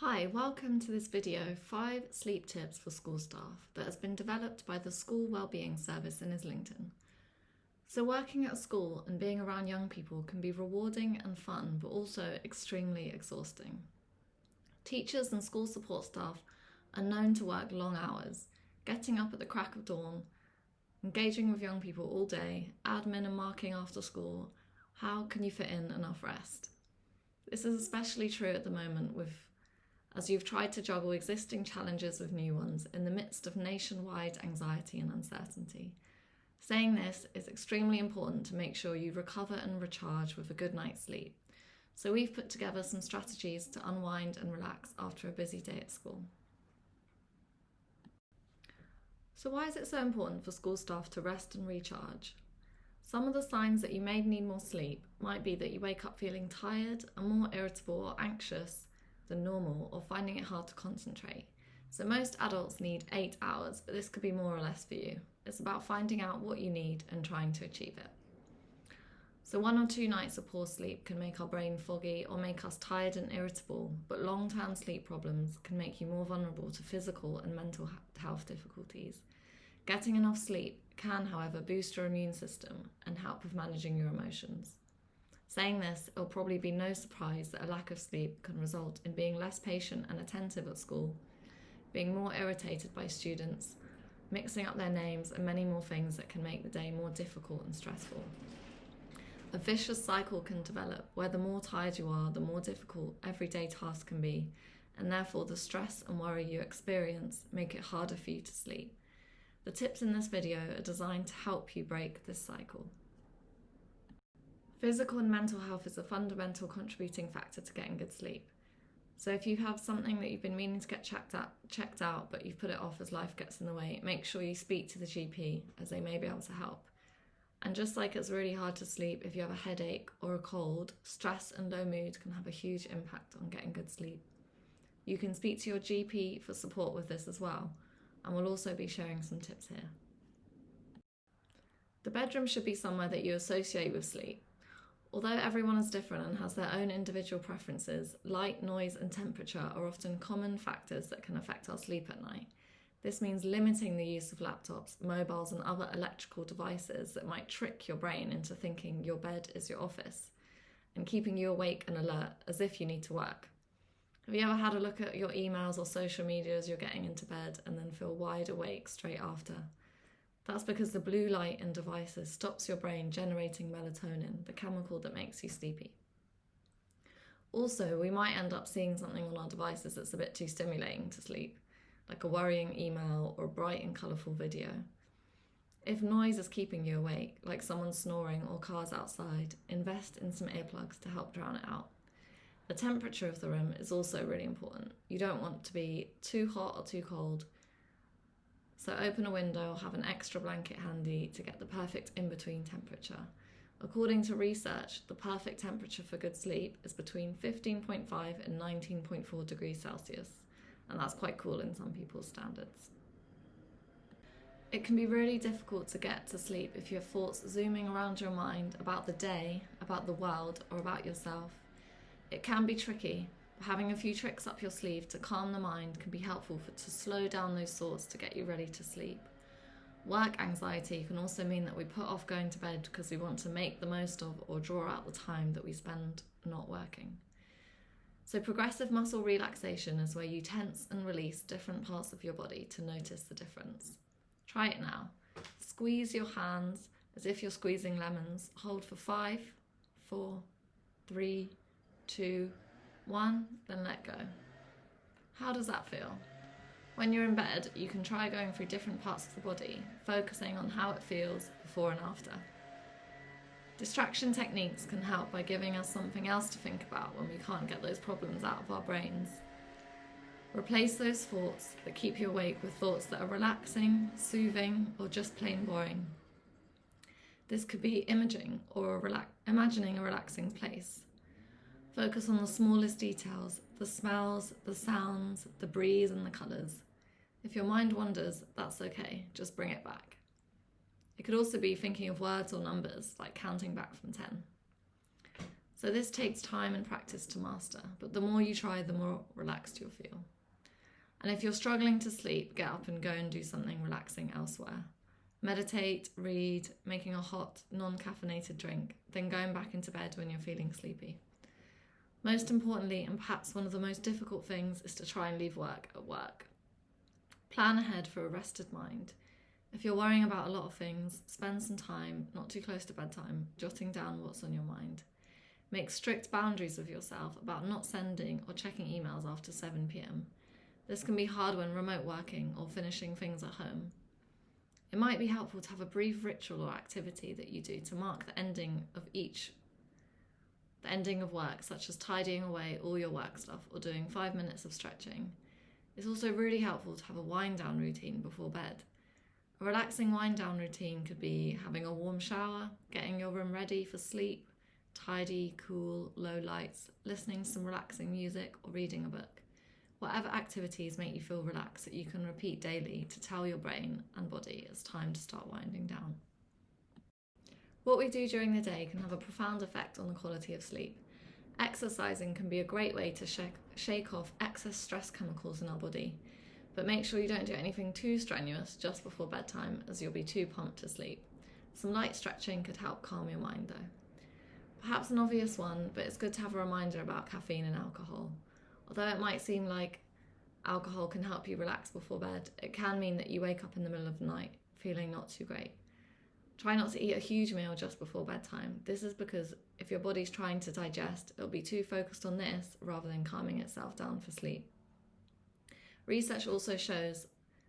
Hi, welcome to this video, 5 sleep tips for school staff, that has been developed by the School Wellbeing Service in Islington. So working at a school and being around young people can be rewarding and fun, but also extremely exhausting. Teachers and school support staff are known to work long hours, getting up at the crack of dawn, engaging with young people all day, admin and marking after school. How can you fit in enough rest? This is especially true at the moment as you've tried to juggle existing challenges with new ones in the midst of nationwide anxiety and uncertainty. Saying this is extremely important to make sure you recover and recharge with a good night's sleep. So we've put together some strategies to unwind and relax after a busy day at school. So why is it so important for school staff to rest and recharge? Some of the signs that you may need more sleep might be that you wake up feeling tired and more irritable or anxious than normal, or finding it hard to concentrate. So most adults need 8 hours, but this could be more or less for you. It's about finding out what you need and trying to achieve it. So 1 or 2 nights of poor sleep can make our brain foggy or make us tired and irritable, but long-term sleep problems can make you more vulnerable to physical and mental health difficulties. Getting enough sleep can, however, boost your immune system and help with managing your emotions. Saying this, it'll probably be no surprise that a lack of sleep can result in being less patient and attentive at school, being more irritated by students, mixing up their names, and many more things that can make the day more difficult and stressful. A vicious cycle can develop where the more tired you are, the more difficult everyday tasks can be, and therefore the stress and worry you experience make it harder for you to sleep. The tips in this video are designed to help you break this cycle. Physical and mental health is a fundamental contributing factor to getting good sleep. So if you have something that you've been meaning to get checked out, but you've put it off as life gets in the way, make sure you speak to the GP, as they may be able to help. And just like it's really hard to sleep if you have a headache or a cold, stress and low mood can have a huge impact on getting good sleep. You can speak to your GP for support with this as well, and we'll also be sharing some tips here. The bedroom should be somewhere that you associate with sleep. Although everyone is different and has their own individual preferences, light, noise and temperature are often common factors that can affect our sleep at night. This means limiting the use of laptops, mobiles and other electrical devices that might trick your brain into thinking your bed is your office, and keeping you awake and alert as if you need to work. Have you ever had a look at your emails or social media as you're getting into bed and then feel wide awake straight after? That's because the blue light in devices stops your brain generating melatonin, the chemical that makes you sleepy. Also, we might end up seeing something on our devices that's a bit too stimulating to sleep, like a worrying email or a bright and colourful video. If noise is keeping you awake, like someone snoring or cars outside, invest in some earplugs to help drown it out. The temperature of the room is also really important. You don't want to be too hot or too cold, so open a window or have an extra blanket handy to get the perfect in-between temperature. According to research, the perfect temperature for good sleep is between 15.5 and 19.4 degrees Celsius, and that's quite cool in some people's standards. It can be really difficult to get to sleep if you have thoughts zooming around your mind about the day, about the world, or about yourself. It can be tricky. Having a few tricks up your sleeve to calm the mind can be helpful to slow down those thoughts to get you ready to sleep. Work anxiety can also mean that we put off going to bed because we want to make the most of or draw out the time that we spend not working. So progressive muscle relaxation is where you tense and release different parts of your body to notice the difference. Try it now. Squeeze your hands as if you're squeezing lemons. Hold for 5, 4, 3, 2, 1, then let go. How does that feel? When you're in bed, you can try going through different parts of the body, focusing on how it feels before and after. Distraction techniques can help by giving us something else to think about when we can't get those problems out of our brains. Replace those thoughts that keep you awake with thoughts that are relaxing, soothing, or just plain boring. This could be imaging or imagining a relaxing place. Focus on the smallest details, the smells, the sounds, the breeze and the colours. If your mind wanders, that's okay, just bring it back. It could also be thinking of words or numbers, like counting back from 10. So this takes time and practice to master, but the more you try, the more relaxed you'll feel. And if you're struggling to sleep, get up and go and do something relaxing elsewhere. Meditate, read, making a hot, non-caffeinated drink, then going back into bed when you're feeling sleepy. Most importantly, and perhaps one of the most difficult things, is to try and leave work at work. Plan ahead for a rested mind. If you're worrying about a lot of things, spend some time, not too close to bedtime, jotting down what's on your mind. Make strict boundaries with yourself about not sending or checking emails after 7 p.m. This can be hard when remote working or finishing things at home. It might be helpful to have a brief ritual or activity that you do to mark the ending of work, such as tidying away all your work stuff or doing 5 minutes of stretching. It's also really helpful to have a wind-down routine before bed. A relaxing wind-down routine could be having a warm shower, getting your room ready for sleep, tidy, cool, low lights, listening to some relaxing music, or reading a book. Whatever activities make you feel relaxed that you can repeat daily to tell your brain and body it's time to start winding down. What we do during the day can have a profound effect on the quality of sleep. Exercising can be a great way to shake off excess stress chemicals in our body, but make sure you don't do anything too strenuous just before bedtime, as you'll be too pumped to sleep. Some light stretching could help calm your mind though. Perhaps an obvious one, but it's good to have a reminder about caffeine and alcohol. Although it might seem like alcohol can help you relax before bed, it can mean that you wake up in the middle of the night feeling not too great. Try not to eat a huge meal just before bedtime. This is because if your body's trying to digest, it'll be too focused on this rather than calming itself down for sleep. Research also shows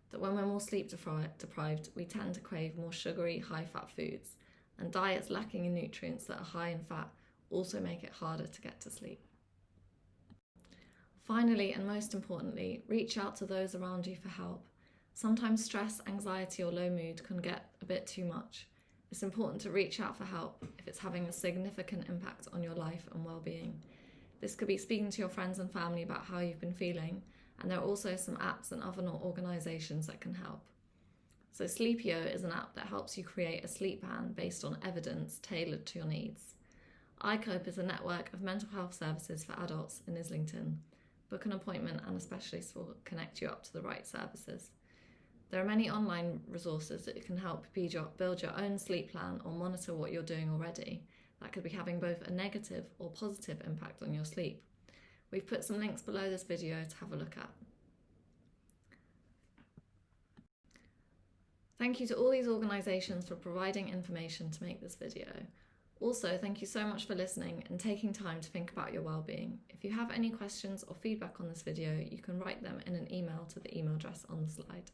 that when we're more sleep deprived, we tend to crave more sugary, high-fat foods, and diets lacking in nutrients that are high in fat also make it harder to get to sleep. Finally, and most importantly, reach out to those around you for help. Sometimes stress, anxiety, or low mood can get a bit too much. It's important to reach out for help if it's having a significant impact on your life and well-being. This could be speaking to your friends and family about how you've been feeling, and there are also some apps and other organisations that can help. So Sleepio is an app that helps you create a sleep plan based on evidence tailored to your needs. iCope is a network of mental health services for adults in Islington. Book an appointment and a specialist will connect you up to the right services. There are many online resources that can help build your own sleep plan or monitor what you're doing already. That could be having both a negative or positive impact on your sleep. We've put some links below this video to have a look at. Thank you to all these organisations for providing information to make this video. Also, thank you so much for listening and taking time to think about your well-being. If you have any questions or feedback on this video, you can write them in an email to the email address on the slide.